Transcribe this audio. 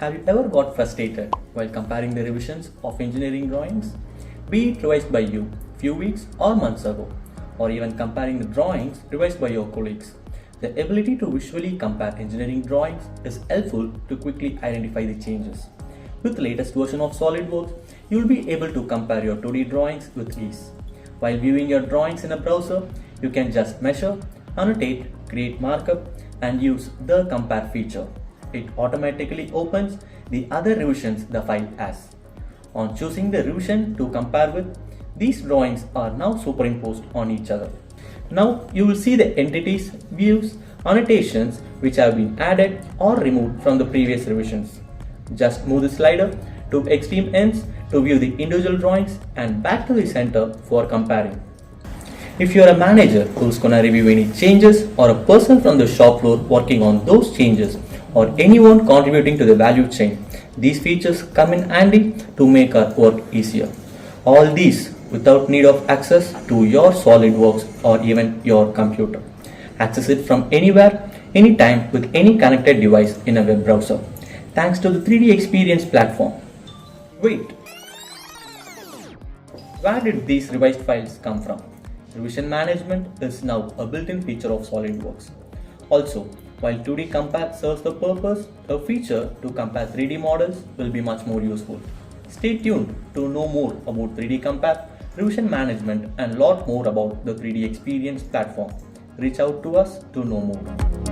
Have you ever got frustrated while comparing the revisions of engineering drawings? Be it revised by you few weeks or months ago, or even comparing the drawings revised by your colleagues. The ability to visually compare engineering drawings is helpful to quickly identify the changes. With the latest version of SOLIDWORKS, you will be able to compare your 2D drawings with ease. While viewing your drawings in a browser, you can just measure, annotate, create markup, and use the compare feature. It automatically opens the other revisions the file has. On choosing the revision to compare with, these drawings are now superimposed on each other. Now you will see the entities, views, annotations which have been added or removed from the previous revisions. Just move the slider to extreme ends to view the individual drawings and back to the center for comparing. If you are a manager who's gonna review any changes, or a person from the shop floor working on those changes, or anyone contributing to the value chain, these features come in handy to make our work easier. All these without need of access to your SolidWorks or even your computer. Access it from anywhere, anytime with any connected device in a web browser. Thanks to the 3D Experience platform. Wait, where did these revised files come from? Revision management is now a built-in feature of SolidWorks. Also, while 2D compare serves the purpose, a feature to compare 3D models will be much more useful. Stay tuned to know more about 3D compare, revision management, and lot more about the 3D Experience platform. Reach out to us to know more.